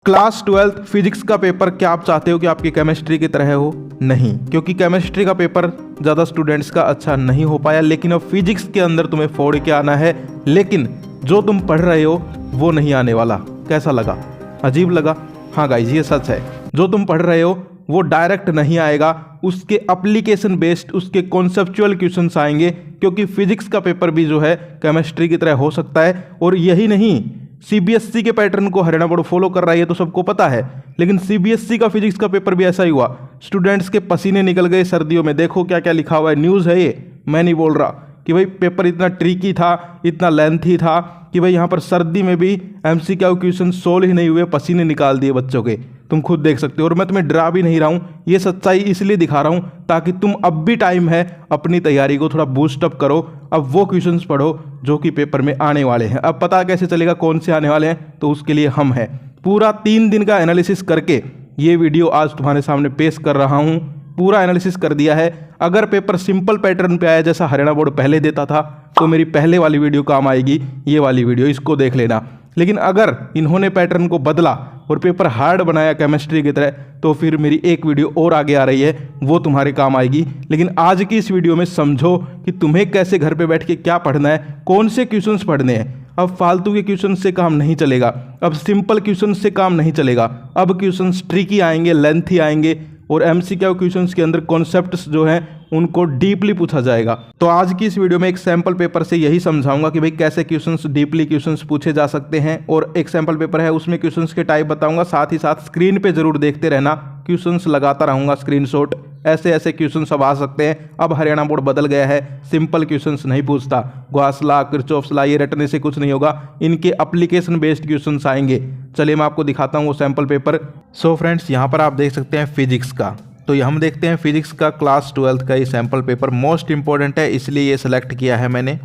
Class 12th physics का paper क्या आप चाहते हो कि आपकी केमिस्ट्री की तरह हो? नहीं, क्योंकि केमिस्ट्री का पेपर ज़्यादा स्टूडेंट्स का अच्छा नहीं हो पाया, लेकिन अब फिजिक्स के अंदर तुम्हें फोड़ के आना है, लेकिन जो तुम पढ़ रहे हो वो नहीं आने वाला। कैसा लगा? अजीब लगा? हाँ गाइज, ये सच है। जो तुम पढ़ रहे हो वो डायरेक्ट नहीं आएगा, उसके एप्लीकेशन बेस्ड, उसके कॉन्सेप्चुअल क्वेश्चंस आएंगे, क्योंकि फिजिक्स का पेपर भी जो है केमिस्ट्री की तरह हो सकता है। और यही नहीं, सीबीएसई के पैटर्न को हरियाणा बोर्ड फॉलो कर रहा है, ये तो सबको पता है, लेकिन सीबीएसई का फिजिक्स का पेपर भी ऐसा ही हुआ। स्टूडेंट्स के पसीने निकल गए सर्दियों में। देखो क्या क्या लिखा हुआ है, न्यूज़ है ये, मैं नहीं बोल रहा कि भाई पेपर इतना ट्रिकी था, इतना लेंथी था कि भाई यहाँ पर सर्दी में भी एमसीक्यू क्वेश्चन सोल्व ही नहीं हुए, पसीने निकाल दिए बच्चों के। तुम खुद देख सकते हो, और मैं तुम्हें डरा भी नहीं रहा हूँ, ये सच्चाई इसलिए दिखा रहा हूँ ताकि तुम अब भी टाइम है, अपनी तैयारी को थोड़ा बूस्टअप करो। अब वो क्वेश्चंस पढ़ो जो कि पेपर में आने वाले हैं। अब पता कैसे चलेगा कौन से आने वाले हैं? तो उसके लिए हम हैं। पूरा 3 दिन का एनालिसिस करके ये वीडियो आज तुम्हारे सामने पेश कर रहा हूँ। पूरा एनालिसिस कर दिया है। अगर पेपर सिंपल पैटर्न पे आया जैसा हरियाणा बोर्ड पहले देता था तो मेरी पहले वाली वीडियो काम आएगी, ये वाली वीडियो, इसको देख लेना। लेकिन अगर इन्होंने पैटर्न को बदला और पेपर हार्ड बनाया केमिस्ट्री की तरह, तो फिर मेरी एक वीडियो और आगे आ रही है, वो तुम्हारे काम आएगी। लेकिन आज की इस वीडियो में समझो कि तुम्हें कैसे घर पे बैठ के क्या पढ़ना है, कौन से क्वेश्चंस पढ़ने हैं। अब फालतू के क्वेश्चन से काम नहीं चलेगा, अब सिंपल क्वेश्चन से काम नहीं चलेगा। अब क्वेश्चंस ट्रिकी आएंगे, लेंथी आएंगे, और एमसीक्यू क्वेश्चंस के अंदर कॉन्सेप्ट्स जो हैं उनको डीपली पूछा जाएगा। तो आज की इस वीडियो में एक सैंपल पेपर से यही समझाऊंगा कि भाई कैसे क्वेश्चंस, डीपली क्वेश्चंस पूछे जा सकते हैं। और एक सैंपल पेपर है, उसमें क्वेश्चंस के टाइप बताऊंगा, साथ ही साथ स्क्रीन पे जरूर देखते रहना, क्वेश्चंस लगाता रहूंगा स्क्रीनशॉट। ऐसे ऐसे क्वेश्चंस अब आ सकते हैं। अब हरियाणा बोर्ड बदल गया है, सिंपल क्वेश्चंस नहीं पूछता। गॉस लॉ, किरचॉफ्स लॉ, ये रटने से कुछ नहीं होगा, इनके एप्लीकेशन बेस्ड क्वेश्चंस आएंगे। चलिए मैं आपको दिखाता हूँ वो सैंपल पेपर। सो फ्रेंड्स, यहाँ पर आप देख सकते हैं फिजिक्स का, तो हम देखते हैं फिजिक्स का क्लास 12th का ये सैंपल पेपर मोस्ट इंपॉर्टेंट है, इसलिए ये सिलेक्ट किया है मैंने।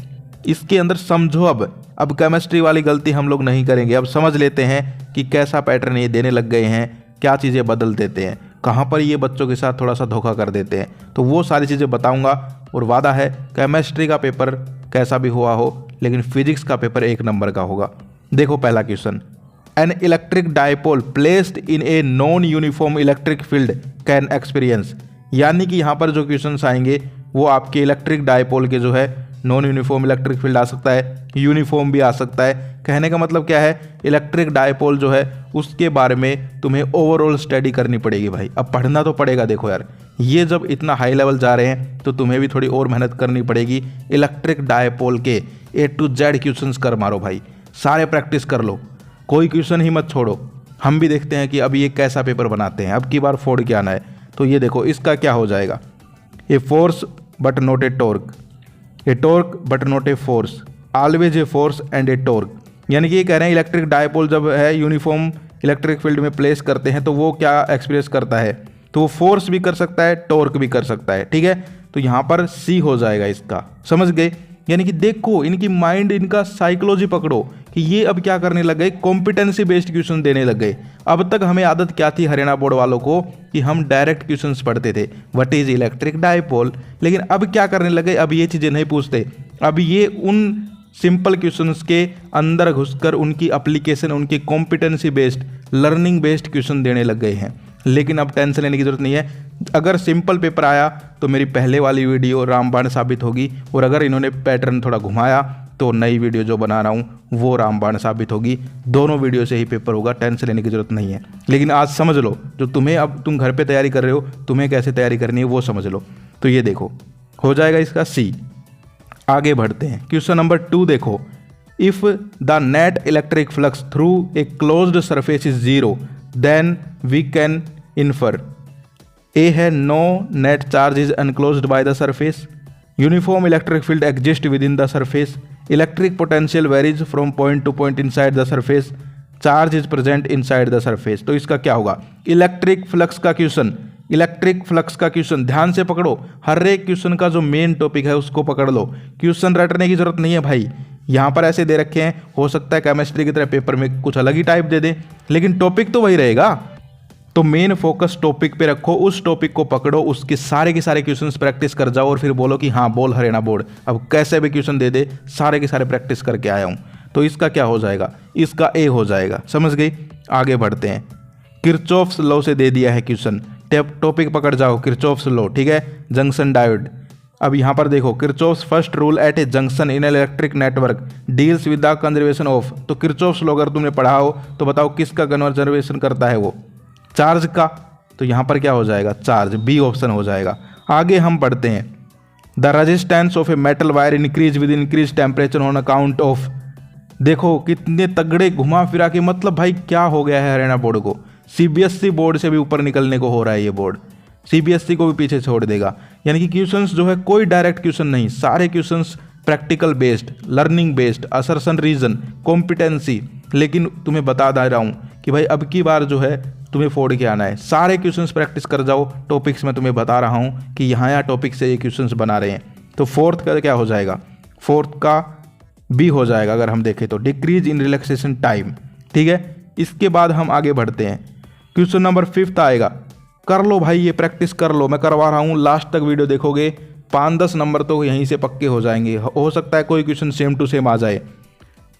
इसके अंदर समझो, अब केमिस्ट्री वाली गलती हम लोग नहीं करेंगे। अब समझ लेते हैं कि कैसा पैटर्न ये देने लग गए हैं, क्या चीज़ें बदल देते हैं, कहाँ पर ये बच्चों के साथ थोड़ा सा धोखा कर देते हैं। तो वो सारी चीज़ें बताऊँगा, और वादा है केमिस्ट्री का पेपर कैसा भी हुआ हो, लेकिन फिजिक्स का पेपर 1 नंबर का होगा। देखो पहला question, an electric dipole placed in a non uniform electric field can experience. यानी कि यहाँ पर जो क्वेश्चंस आएंगे वो आपके इलेक्ट्रिक डायपोल के जो है नॉन यूनिफॉर्म इलेक्ट्रिक फील्ड आ सकता है, यूनिफॉर्म भी आ सकता है। कहने का मतलब क्या है, इलेक्ट्रिक डायपोल जो है उसके बारे में तुम्हें ओवरऑल स्टडी करनी पड़ेगी भाई। अब पढ़ना तो पड़ेगा। देखो यार, ये जब इतना हाई लेवल जा रहे हैं तो तुम्हें भी थोड़ी और मेहनत करनी पड़ेगी। इलेक्ट्रिक डायपोल के A to Z क्वेश्चंस कर मारो भाई, सारे प्रैक्टिस कर लो, कोई क्वेश्चन ही मत छोड़ो। हम भी देखते हैं कि अब ये कैसा पेपर बनाते हैं, अब की बार फोड़ के आना है। तो ये देखो इसका क्या हो जाएगा, a force but not a torque, A torque but not a force, always a force and A torque. यानी कि ये कह रहे हैं इलेक्ट्रिक डायपोल जब है यूनिफॉर्म इलेक्ट्रिक फील्ड में प्लेस करते हैं तो वो क्या एक्सपीरियंस करता है, तो वो फोर्स भी कर सकता है, टॉर्क भी कर सकता है। ठीक है, तो यहाँ पर सी हो जाएगा इसका, समझ गए। यानी कि देखो इनकी माइंड, इनका साइकोलॉजी पकड़ो कि ये अब क्या करने लग गए, कॉम्पिटेंसी बेस्ड क्वेश्चन देने लग गए। अब तक हमें आदत क्या थी हरियाणा बोर्ड वालों को कि हम डायरेक्ट क्वेश्चंस पढ़ते थे, व्हाट इज इलेक्ट्रिक डायपोल। लेकिन अब क्या करने लगे, अब ये चीज़ें नहीं पूछते, अब ये उन सिंपल क्वेश्चंस के अंदर घुसकर उनकी एप्लीकेशन, उनकी competency based, learning based question देने लग गए हैं। लेकिन अब टेंशन लेने की जरूरत नहीं है। अगर सिंपल पेपर आया तो मेरी पहले वाली वीडियो रामबाण साबित होगी, और अगर इन्होंने पैटर्न थोड़ा घुमाया तो नई वीडियो जो बना रहा हूँ वो रामबाण साबित होगी। दोनों वीडियो से ही पेपर होगा, टेंशन लेने की जरूरत नहीं है। लेकिन आज समझ लो, जो तुम्हें, अब तुम घर पे तैयारी कर रहे हो, तुम्हें कैसे तैयारी करनी है वो समझ लो। तो ये देखो हो जाएगा इसका सी। आगे बढ़ते हैं, क्वेश्चन नंबर 2 देखो, if the net electric flux through a closed surface is 0 then we can infer. A है no net charge is enclosed by the surface, uniform electric field exist within the surface, electric potential varies from point to point inside the surface, charge is present inside the surface. तो इसका क्या होगा, electric flux का question, electric flux का question ध्यान से पकड़ो। हर एक क्वेश्चन का जो मेन टॉपिक है उसको पकड़ लो, क्वेश्चन रटने की जरूरत नहीं है भाई। यहाँ पर ऐसे दे रखे हैं, हो सकता है केमिस्ट्री की तरह पेपर में कुछ अलग ही टाइप दे दे, लेकिन टॉपिक तो वही रहेगा। तो मेन फोकस टॉपिक पे रखो, उस टॉपिक को पकड़ो, उसके सारे के सारे क्वेश्चंस प्रैक्टिस कर जाओ, और फिर बोलो कि हाँ बोल हरियाणा बोर्ड अब कैसे भी क्वेश्चन दे दे, सारे के सारे प्रैक्टिस करके आया हूँ। तो इसका क्या हो जाएगा, इसका ए हो जाएगा, समझ गई। आगे बढ़ते हैं, किरचॉफ्स लॉ से दे दिया है क्वेश्चन। टॉपिक पकड़ जाओ, किरचॉफ्स लॉ, ठीक है, जंक्शन डायोड। अब यहाँ पर देखो, Kirchhoff's first rule at a junction in electric network deals with the conservation of. तो किरचॉफ्स लॉ अगर तुमने पढ़ा हो तो बताओ किसका कंजर्वेशन करता है वो, चार्ज का। तो यहाँ पर क्या हो जाएगा, चार्ज, बी ऑप्शन हो जाएगा। आगे हम पढ़ते हैं, the resistance of a metal wire increase with increase temperature on account of. देखो कितने तगड़े घुमा फिरा के, मतलब भाई क्या हो गया है हरियाणा बोर्ड को, सीबीएसई बोर्ड से भी ऊपर निकलने को हो रहा है ये बोर्ड, सीबीएसई को भी पीछे छोड़ देगा। यानी कि क्वेश्चंस जो है कोई डायरेक्ट क्वेश्चन नहीं, सारे questions practical based, learning based, assertion reason, competency. लेकिन तुम्हें बता दे रहा हूँ कि भाई अब की बार जो है तुम्हें फोड़ के आना है, सारे क्वेश्चंस प्रैक्टिस कर जाओ। टॉपिक्स में तुम्हें बता रहा हूँ कि यहाँ टॉपिक से ये क्वेश्चंस बना रहे हैं। तो फोर्थ का क्या हो जाएगा, फोर्थ का बी हो जाएगा अगर हम देखें तो, डिक्रीज इन रिलैक्सेशन टाइम, ठीक है। इसके बाद हम आगे बढ़ते हैं, क्वेश्चन नंबर 5 आएगा। कर लो भाई, ये प्रैक्टिस कर लो, मैं करवा रहा हूँ, लास्ट तक वीडियो देखोगे 5-10 नंबर तो यहीं से पक्के हो जाएंगे। हो सकता है कोई क्वेश्चन सेम टू सेम आ जाए।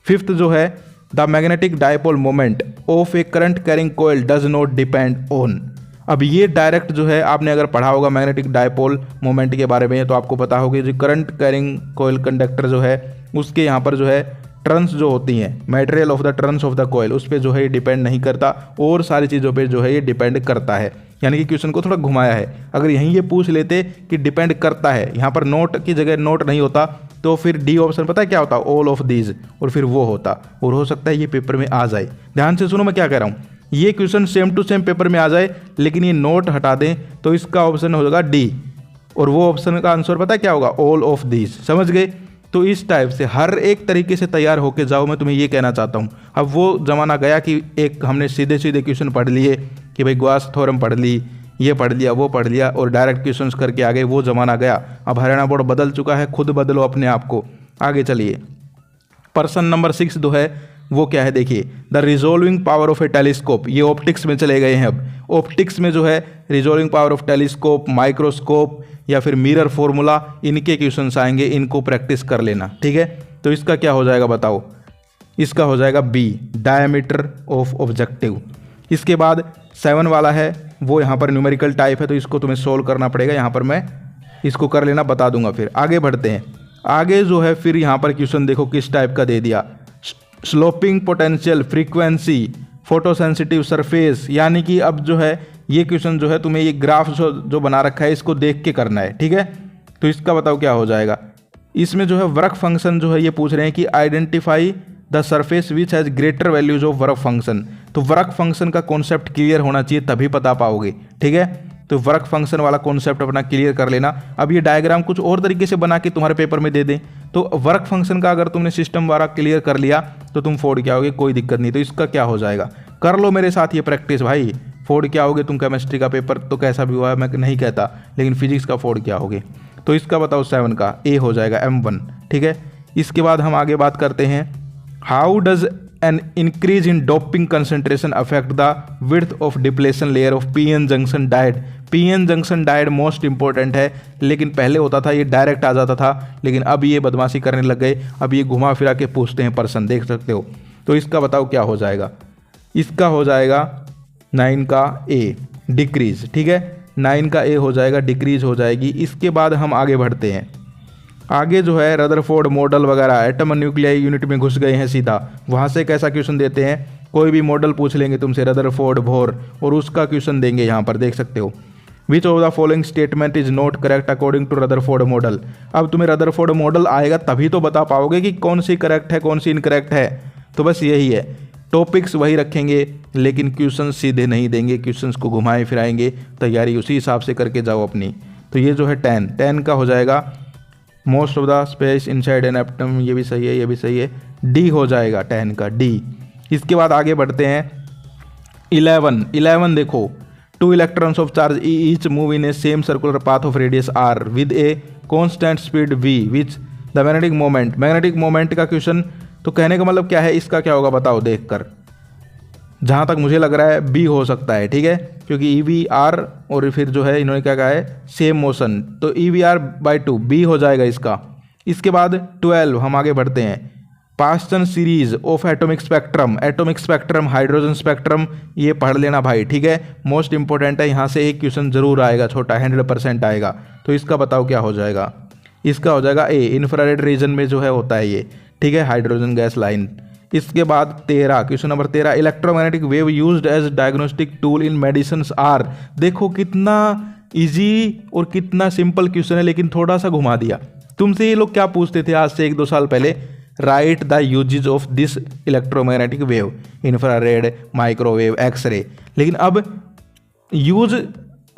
5th जो है, the magnetic dipole moment of a current carrying coil does not depend on. अब ये डायरेक्ट जो है आपने अगर पढ़ा होगा मैग्नेटिक डायपोल मोमेंट के बारे में तो आपको पता होगा जो करंट कैरिंग कोयल कंडक्टर जो है उसके यहाँ पर जो है टर्न्स जो होती हैं, material of the turns of the coil, उस पर जो है ये डिपेंड नहीं करता, और सारी चीज़ों पे जो है ये डिपेंड करता है। यानी कि क्वेश्चन को थोड़ा घुमाया है। अगर यहीं ये पूछ लेते कि डिपेंड करता है, यहाँ पर नोट की जगह नोट नहीं होता तो फिर डी ऑप्शन पता है क्या होता, ऑल ऑफ दीज, और फिर वो होता, और हो सकता है ये पेपर में आ जाए। ध्यान से सुनो मैं क्या कह रहा हूँ, ये question same to same paper में आ जाए लेकिन ये नोट हटा दें तो इसका ऑप्शन हो जाएगा डी, और वो ऑप्शन का आंसर पता है क्या होगा, ऑल ऑफ दीज। समझ गए? तो इस टाइप से हर एक तरीके से तैयार होके जाओ, मैं तुम्हें ये कहना चाहता हूँ। अब वो ज़माना गया कि एक हमने सीधे सीधे क्वेश्चन पढ़ लिए कि भाई गॉस थ्योरम पढ़ ली, ये पढ़ लिया, वो पढ़ लिया और डायरेक्ट क्वेश्चंस करके आ गए, वो ज़माना गया। अब हरियाणा बोर्ड बदल चुका है, खुद बदलो अपने आप को। आगे चलिए, पर्सन नंबर 6 जो है वो क्या है, देखिए, the resolving power of A telescope. ये ऑप्टिक्स में चले गए हैं। अब ऑप्टिक्स में जो है resolving power of telescope, microscope या फिर मिरर फॉर्मूला, इनके क्वेश्चंस आएंगे, इनको प्रैक्टिस कर लेना, ठीक है। तो इसका क्या हो जाएगा बताओ, इसका हो जाएगा बी, डायमीटर ऑफ ऑब्जेक्टिव। इसके बाद 7 वाला है वो यहाँ पर न्यूमेरिकल टाइप है, तो इसको तुम्हें सोल्व करना पड़ेगा। यहाँ पर मैं इसको कर लेना बता दूंगा। फिर आगे बढ़ते हैं, आगे जो है फिर यहाँ पर क्वेश्चन देखो किस टाइप का दे दिया, sloping potential, frequency, photosensitive surface. यानी कि अब जो है ये क्वेश्चन जो है तुम्हें ये ग्राफ जो बना रखा है इसको देख के करना है, ठीक है। तो इसका बताओ क्या हो जाएगा। इसमें जो है वर्क फंक्शन जो है ये पूछ रहे हैं कि identify the surface which has greater values of work function. तो वर्क फंक्शन का कॉन्सेप्ट क्लियर होना चाहिए तभी बता पाओगे, ठीक है। तो वर्क फंक्शन वाला कॉन्सेप्ट अपना क्लियर कर लेना। अब ये डायग्राम कुछ और तरीके से बना के तुम्हारे पेपर में दे दें तो वर्क फंक्शन का अगर तुमने सिस्टम वाला क्लियर कर लिया तो तुम फोड़ के आओगे, कोई दिक्कत नहीं। तो इसका क्या हो जाएगा, कर लो मेरे साथ ये प्रैक्टिस भाई, फोड़ के आओगे तुम। केमिस्ट्री का पेपर तो कैसा भी हुआ है मैं नहीं कहता, लेकिन फिजिक्स का फोड़ के आओगे। तो इसका बताओ 7 का ए हो जाएगा M1, ठीक है। इसके बाद हम आगे बात करते हैं, how does an increase in doping concentration affect the width of depletion layer of PN junction diode. PN junction diode most important है, लेकिन पहले होता था ये डायरेक्ट आ जाता था, लेकिन अब ये बदमाशी करने लग गए। अब ये घुमा फिरा के पूछते हैं पर्सन, देख सकते हो। तो इसका बताओ क्या हो जाएगा, इसका हो जाएगा 9 का ए, डिक्रीज, ठीक है। 9 का ए हो जाएगा, डिक्रीज हो जाएगी। इसके बाद हम आगे बढ़ते हैं, आगे जो है रदरफोर्ड मॉडल वगैरह, एटम न्यूक्लियाई यूनिट में घुस गए हैं सीधा, वहाँ से कैसा क्वेश्चन देते हैं, कोई भी मॉडल पूछ लेंगे तुमसे, रदरफोर्ड बोर, और उसका क्वेश्चन देंगे यहाँ पर, देख सकते हो। Which of the following statement is not correct according to Rutherford model. अब तुम्हें रदरफोर्ड मॉडल आएगा तभी तो बता पाओगे कि कौन सी करेक्ट है कौन सी इनकरेक्ट है। तो बस यही है, टॉपिक्स वही रखेंगे लेकिन क्वेश्चन सीधे नहीं देंगे, क्वेश्चंस को घुमाए फिराएंगे, तैयारी उसी हिसाब से करके जाओ अपनी। तो ये जो है 10 का हो जाएगा, most of the space inside an atom, ये भी सही है, ये भी सही है, डी हो जाएगा 10 का डी। इसके बाद आगे बढ़ते हैं 11 देखो, 2 electrons of charge each move in A same circular path of radius r with a constant speed v which the magnetic moment. Magnetic moment का क्वेश्चन, तो कहने का मतलब क्या है, इसका क्या होगा बताओ देखकर। जहाँ तक मुझे लग रहा है बी हो सकता है, ठीक है, क्योंकि EVR और फिर जो है इन्होंने क्या कहा है, सेम मोशन, तो EVR/2 बी हो जाएगा इसका। इसके बाद 12 हम आगे बढ़ते हैं, Paschen series of atomic spectrum, hydrogen spectrum, ये पढ़ लेना भाई, ठीक है। मोस्ट इंपॉर्टेंट है, यहाँ से एक क्वेश्चन जरूर आएगा, छोटा 100% आएगा। तो इसका बताओ क्या हो जाएगा, इसका हो जाएगा ए, इंफ्रारेड रीजन में जो है होता है ये, ठीक है, हाइड्रोजन गैस लाइन। इसके बाद 13, question number 13, electromagnetic wave used as diagnostic tool in medicines are. देखो कितना इजी और कितना सिंपल क्वेश्चन है, लेकिन थोड़ा सा घुमा दिया। तुमसे ये लोग क्या पूछते थे आज से 1-2 साल पहले, write the usages of this electromagnetic wave, infrared, microwave, X-ray. लेकिन अब यूज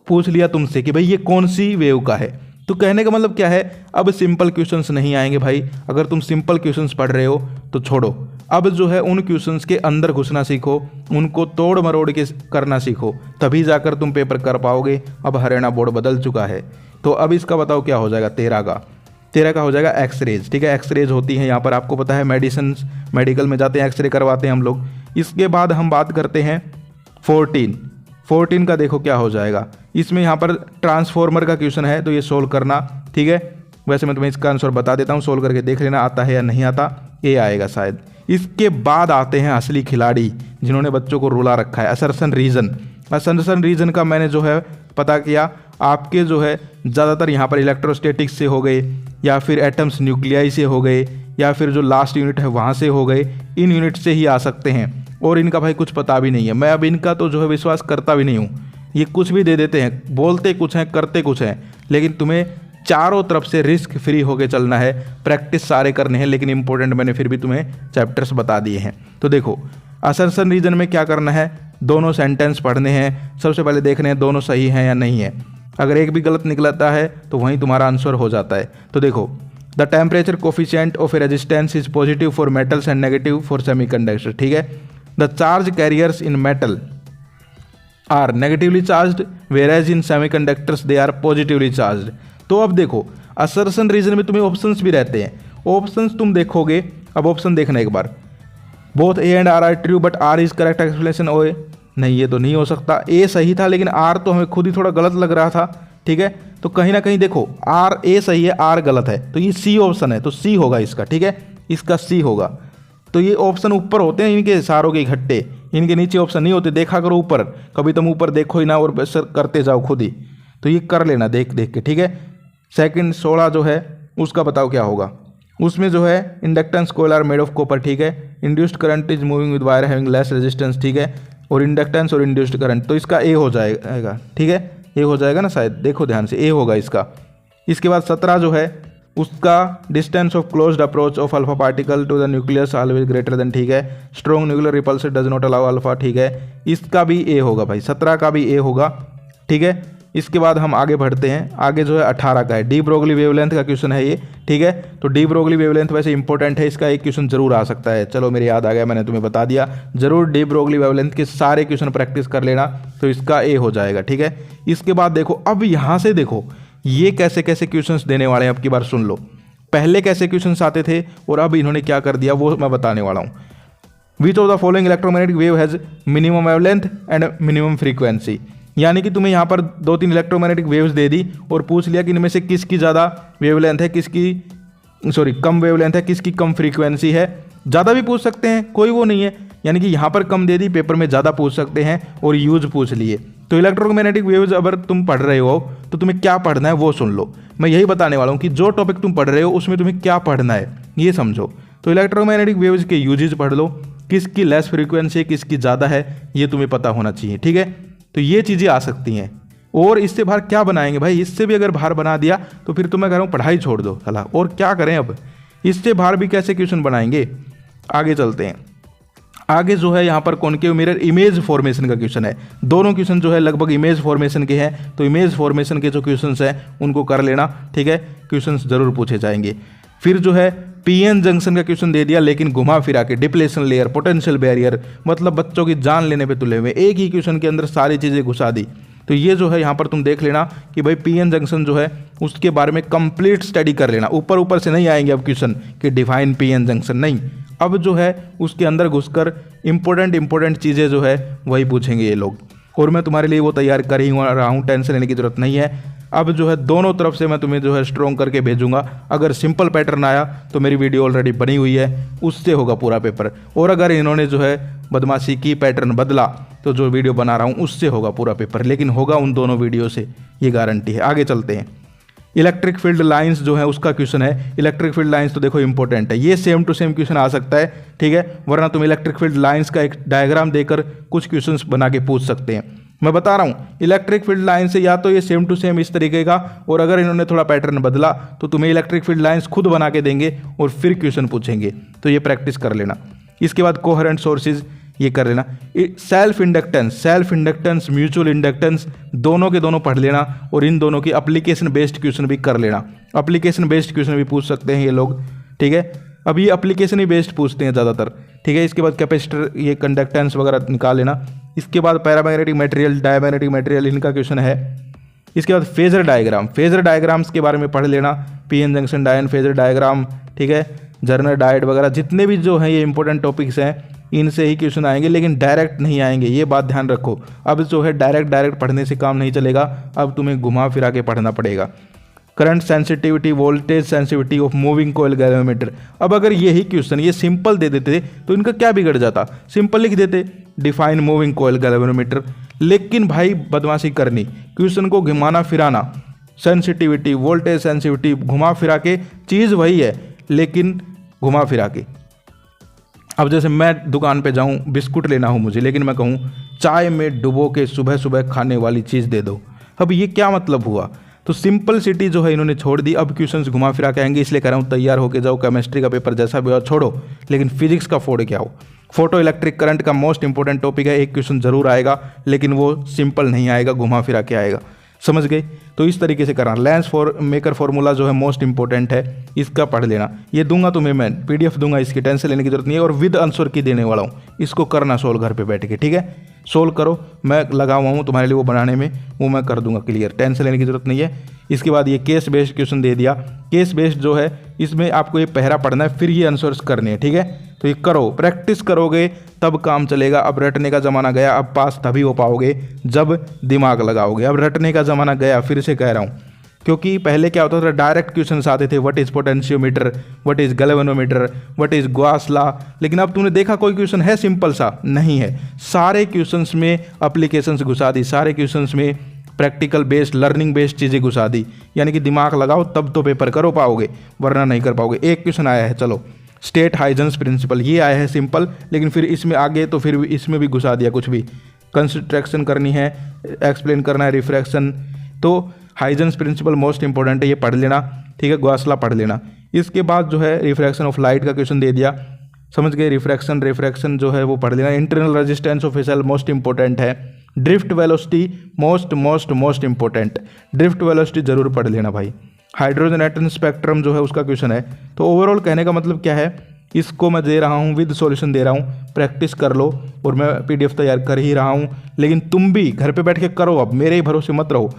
पूछ लिया तुमसे कि भाई ये कौन सी वेव का है, तो कहने का मतलब क्या है, अब सिंपल क्वेश्चंस नहीं आएंगे भाई। अगर तुम सिंपल क्वेश्चंस पढ़ रहे हो तो छोड़ो, अब जो है उन क्वेश्चंस के अंदर घुसना सीखो, उनको तोड़ मरोड़ के करना सीखो, तभी जाकर तुम पेपर कर पाओगे। अब हरियाणा बोर्ड बदल चुका है। तो अब इसका बताओ क्या हो जाएगा, 13 का हो जाएगा एक्सरेज, ठीक है। एक्सरेज होती है यहाँ पर, आपको पता है, मेडिकल में जाते हैं, एक्सरे करवाते हैं हम लोग। इसके बाद हम बात करते हैं 14 का, देखो क्या हो जाएगा। इसमें यहाँ पर ट्रांसफॉर्मर का क्वेश्चन है, तो ये सोल्व करना, ठीक है। वैसे मैं तुम्हें इसका आंसर बता देता हूँ, सोल्व करके देख लेना आता है या नहीं आता, ये आएगा शायद। इसके बाद आते हैं असली खिलाड़ी जिन्होंने बच्चों को रुला रखा है, असर्शन रीजन का मैंने जो है पता किया, आपके जो है ज़्यादातर यहाँ पर इलेक्ट्रोस्टैटिक्स से हो गए, या फिर एटम्स न्यूक्लियाई से हो गए, या फिर जो लास्ट यूनिट है वहाँ से हो गए, इन यूनिट से ही आ सकते हैं। और इनका भाई कुछ पता भी नहीं है, मैं अब इनका तो जो है विश्वास करता भी नहीं हूँ। ये कुछ भी दे देते हैं, बोलते कुछ हैं, करते कुछ हैं, लेकिन तुम्हें चारों तरफ से रिस्क फ्री होके चलना है, प्रैक्टिस सारे करने हैं। लेकिन इंपॉर्टेंट मैंने फिर भी तुम्हें चैप्टर्स बता दिए हैं। तो देखो असर्शन रीजन में क्या करना है, दोनों सेंटेंस पढ़ने हैं, सबसे पहले देखने हैं दोनों सही हैं या नहीं है। अगर एक भी गलत निकलता है तो वहीं तुम्हारा आंसर हो जाता है। तो देखो, the temperature coefficient of a resistance is positive for metals and negative for semiconductor, ठीक है। The charge carriers in metal are negatively charged whereas in semiconductors they are positively charged. तो अब देखो असर्शन रीजन में तुम्हें options भी रहते हैं, ऑप्शंस तुम देखोगे। अब ऑप्शन देखना एक बार, both A and R are true but R is correct explanation of A, नहीं ये तो नहीं हो सकता। ए सही था लेकिन आर तो हमें खुद ही थोड़ा गलत लग रहा था, ठीक है। तो कहीं ना कहीं देखो आर, ए सही है, आर गलत है, तो ये सी ऑप्शन है, तो सी होगा इसका, ठीक है, इसका सी होगा। तो ये ऑप्शन ऊपर होते हैं इनके सारों के इकट्ठे, इनके नीचे ऑप्शन नहीं होते, देखा करो ऊपर, कभी तुम ऊपर देखो ही ना और करते जाओ खुद ही। तो ये कर लेना देख देख के, ठीक है। सेकंड 16 जो है उसका बताओ क्या होगा, उसमें जो है inductance coil are made of copper, ठीक है। Induced current is moving with wire having less resistance, ठीक है। और इंडक्टेंस और इंड्यूस्ड करंट, तो इसका ए हो जाएगा, ठीक है, ए हो जाएगा ना शायद, देखो ध्यान से, ए होगा इसका। इसके बाद 17 जो है उसका distance of closed approach of alpha particle to the nucleus always greater than, ठीक है। Strong nuclear repulsion does not allow alpha, ठीक है, इसका भी ए होगा भाई, 17 का भी ए होगा, ठीक है। इसके बाद हम आगे बढ़ते हैं, आगे जो है 18 का है, डी ब्रोगली वेवलेंथ का क्वेश्चन है ये, ठीक है। तो डी ब्रोगली वेवलेंथ वैसे इंपॉर्टेंट है, इसका एक क्वेश्चन जरूर आ सकता है। चलो मेरे याद आ गया, मैंने तुम्हें बता दिया, जरूर डी ब्रोगली वेवलेंथ के सारे क्वेश्चन प्रैक्टिस कर लेना, तो इसका ए हो जाएगा, ठीक है। इसके बाद देखो, अब यहाँ से देखो ये कैसे कैसे क्वेश्चंस देने वाले हैं, अब की बार सुन लो। पहले कैसे क्वेश्चंस आते थे और अब इन्होंने क्या कर दिया वो मैं बताने वाला हूँ। विच of the following electromagnetic wave has minimum wavelength and minimum frequency, यानी कि तुम्हें यहाँ पर 2-3 इलेक्ट्रोमैग्नेटिक वेव्स दे दी और पूछ लिया कि इनमें से किसकी ज़्यादा वेवलेंथ है, कम वेवलेंथ है, किसकी कम फ्रीक्वेंसी है। ज़्यादा भी पूछ सकते हैं, कोई वो नहीं है, यानी कि यहाँ पर कम दे दी, पेपर में ज़्यादा पूछ सकते हैं, और यूज पूछ लिए। तो इलेक्ट्रोमैग्नेटिक वेव्स अगर तुम पढ़ रहे हो तो तुम्हें क्या पढ़ना है वो सुन लो। मैं यही बताने वाला हूँ कि जो टॉपिक तुम पढ़ रहे हो उसमें तुम्हें क्या पढ़ना है ये समझो। तो इलेक्ट्रोमैग्नेटिक वेव्स के यूजेज पढ़ लो, किसकी लेस फ्रीक्वेंसी है, किसकी ज़्यादा है, ये तुम्हें पता होना चाहिए, ठीक है। तो ये चीज़ें आ सकती हैं, और इससे बाहर क्या बनाएंगे भाई, इससे भी अगर बाहर बना दिया तो फिर तो मैं कह रहा हूँ पढ़ाई छोड़ दो सलाह, और क्या करें अब, इससे बाहर भी कैसे क्वेश्चन बनाएंगे। आगे चलते हैं, आगे जो है यहाँ पर कॉनकेव मिरर इमेज फॉर्मेशन का क्वेश्चन है। दोनों क्वेश्चन जो है लगभग इमेज फॉर्मेशन के हैं, तो इमेज फॉर्मेशन के जो क्वेश्चंस हैं उनको कर लेना, ठीक है, क्वेश्चंस जरूर पूछे जाएंगे। फिर जो है पीएन जंक्शन का क्वेश्चन दे दिया, लेकिन घुमा फिरा के, डिप्लेशन लेयर, पोटेंशियल बैरियर, मतलब बच्चों की जान लेने पे तुले हुए, एक ही क्वेश्चन के अंदर सारी चीज़ें घुसा दी। तो ये जो है यहाँ पर तुम देख लेना कि भाई पीएन जंक्शन जो है उसके बारे में कंप्लीट स्टडी कर लेना, ऊपर ऊपर से नहीं आएंगे अब क्वेश्चन कि डिफाइन पीएन जंक्शन, नहीं, अब जो है उसके अंदर घुसकर इंपॉर्टेंट चीज़ें जो है वही पूछेंगे ये लोग, और मैं तुम्हारे लिए वो तैयार कर ही रहा हूँ, टेंशन लेने की जरूरत नहीं है। अब जो है दोनों तरफ से मैं तुम्हें जो है स्ट्रॉन्ग करके भेजूंगा। अगर सिंपल पैटर्न आया तो मेरी वीडियो ऑलरेडी बनी हुई है, उससे होगा पूरा पेपर। और अगर इन्होंने जो है बदमाशी की, पैटर्न बदला, तो जो वीडियो बना रहा हूँ उससे होगा पूरा पेपर, लेकिन होगा उन दोनों वीडियो से, ये गारंटी है। आगे चलते हैं। इलेक्ट्रिक फील्ड लाइंस जो है उसका क्वेश्चन है। इलेक्ट्रिक फील्ड लाइंस तो देखो इंपॉर्टेंट है, ये सेम टू सेम क्वेश्चन आ सकता है, ठीक है। वरना तुम इलेक्ट्रिक फील्ड लाइंस का एक डायग्राम देकर कुछ क्वेश्चंस बना के पूछ सकते हैं। मैं बता रहा हूँ इलेक्ट्रिक फील्ड लाइन से या तो ये सेम टू सेम इस तरीके का, और अगर इन्होंने थोड़ा पैटर्न बदला तो तुम्हें इलेक्ट्रिक फील्ड लाइंस खुद बना के देंगे और फिर क्वेश्चन पूछेंगे, तो ये प्रैक्टिस कर लेना। इसके बाद कोहेरेंट सोर्सेज ये कर लेना। सेल्फ इंडक्टेंस, म्यूचुअल इंडक्टेंस, दोनों के दोनों पढ़ लेना, और इन दोनों की एप्लीकेशन बेस्ड क्वेश्चन भी कर लेना। एप्लीकेशन बेस्ड क्वेश्चन भी पूछ सकते हैं ये लोग, ठीक है। अब ये एप्लीकेशन ही बेस्ड पूछते हैं ज़्यादातर, ठीक है। इसके बाद कैपेसिटर, ये कंडक्टेंस वगैरह निकाल लेना। इसके बाद पैरामैग्नेटिक मटेरियल, डायमैग्नेटिक मटेरियल, इनका क्वेश्चन है। इसके बाद फेजर डायग्राम्स के बारे में पढ़ लेना। पीएन जंक्शन डायन फेजर डायग्राम, ठीक है। जर्नर डायड वगैरह जितने भी जो हैं ये इंपॉर्टेंट टॉपिक्स हैं, इनसे ही क्वेश्चन आएंगे, लेकिन डायरेक्ट नहीं आएंगे, ये बात ध्यान रखो। अब जो है डायरेक्ट पढ़ने से काम नहीं चलेगा, अब तुम्हें घुमा फिरा के पढ़ना पड़ेगा। Current sensitivity, voltage sensitivity of moving coil galvanometer. अब अगर यही क्वेश्चन ये सिंपल दे देते तो इनका क्या बिगड़ जाता, सिंपल लिख देते डिफाइन मूविंग कोयल गैल्वेनोमीटर। लेकिन भाई बदमाशी करनी, क्वेश्चन को घुमाना फिराना, सेंसिटिविटी, वोल्टेज सेंसिटिविटी, घुमा फिरा के चीज़ वही है, लेकिन घुमा फिरा के। अब जैसे मैं दुकान पे जाऊं, बिस्कुट लेना हो मुझे, लेकिन मैं कहूं चाय में डुबो के सुबह सुबह खाने वाली चीज़ दे दो, अब ये क्या मतलब हुआ। तो सिंपल सिटी जो है इन्होंने छोड़ दी, अब क्वेश्चंस घुमा फिरा के आएंगे। इसलिए कह रहा हूँ तैयार होके जाओ, केमिस्ट्री का पेपर जैसा भी हो छोड़ो, लेकिन फिजिक्स का फोड़ के आओ। फोटो इलेक्ट्रिक करंट का मोस्ट इंपॉर्टेंट टॉपिक है, एक क्वेश्चन जरूर आएगा, लेकिन वो सिंपल नहीं आएगा, घुमा फिरा के आएगा, समझ गए। तो इस तरीके से करना। लेंस मेकर फॉर्मूला जो है मोस्ट इंपॉर्टेंट है, इसका पढ़ लेना। ये दूंगा तुम्हें मैं, पीडीएफ दूंगा, इसकी टेंशन लेने की जरूरत नहीं है, और विद आंसर की देने वाला हूँ। इसको करना सोल्व घर पे बैठ के, ठीक है। सोल्व करो, मैं लगा हुआ हूँ तुम्हारे लिए वो बनाने में, वो मैं कर दूंगा क्लियर, टेंशन लेने की जरूरत नहीं है। इसके बाद ये केस बेस्ड क्वेश्चन दे दिया। केस बेस्ड जो है इसमें आपको ये पहरा पढ़ना है, फिर ये आंसर्स करने हैं, ठीक है। तो ये करो, प्रैक्टिस करोगे तब काम चलेगा। अब रटने का ज़माना गया, अब पास तभी हो पाओगे जब दिमाग लगाओगे। अब रटने का ज़माना गया, फिर से कह रहा हूँ, क्योंकि पहले क्या होता था, डायरेक्ट क्वेश्चंस आते थे, what is potentiometer, what is galvanometer, what is Gauss law. लेकिन अब तुमने देखा कोई क्वेश्चन है सिंपल सा, नहीं है। सारे क्वेश्चंस में एप्लीकेशंस घुसा दी, सारे क्वेश्चंस में प्रैक्टिकल बेस्ड, लर्निंग बेस्ड चीज़ें घुसा दी। यानी कि दिमाग लगाओ तब तो पेपर करो पाओगे, वरना नहीं कर पाओगे। एक क्वेश्चन आया है, चलो स्टेट हाइजेंस प्रिंसिपल, ये आया है सिंपल, लेकिन फिर इसमें आगे तो फिर इसमें भी घुसा दिया कुछ भी। कंस्ट्रक्शन करनी है, एक्सप्लेन करना है, रिफ्रैक्शन, तो हाइजेंस प्रिंसिपल मोस्ट इंपॉर्टेंट है, ये पढ़ लेना, ठीक है। गॉस लॉ पढ़ लेना। इसके बाद जो है रिफ्रैक्शन ऑफ लाइट का क्वेश्चन दे दिया, समझ गए। रिफ्रैक्शन जो है वो पढ़ लेना। Internal resistance of a cell most important है। Drift velocity most important, drift velocity जरूर पढ़ लेना भाई। हाइड्रोजन एटम स्पेक्ट्रम जो है उसका क्वेश्चन है। तो ओवरऑल कहने का मतलब क्या है, इसको मैं दे रहा हूँ, विद सॉल्यूशन दे रहा हूँ, प्रैक्टिस कर लो। और मैं पीडीएफ तैयार कर ही रहा हूँ, लेकिन तुम भी घर पे बैठ के करो, अब मेरे ही भरोसे मत रहो।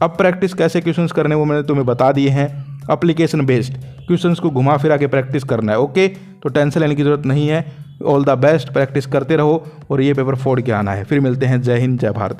अब प्रैक्टिस कैसे क्वेश्चंस करने वो मैंने तुम्हें बता दिए हैं। एप्लीकेशन बेस्ड क्वेश्चंस को घुमा फिरा के प्रैक्टिस करना है, ओके। तो टेंशन लेने की जरूरत नहीं है। ऑल द बेस्ट, प्रैक्टिस करते रहो और ये पेपर फोड़ के आना है। फिर मिलते हैं। जय हिंद, जय भारत।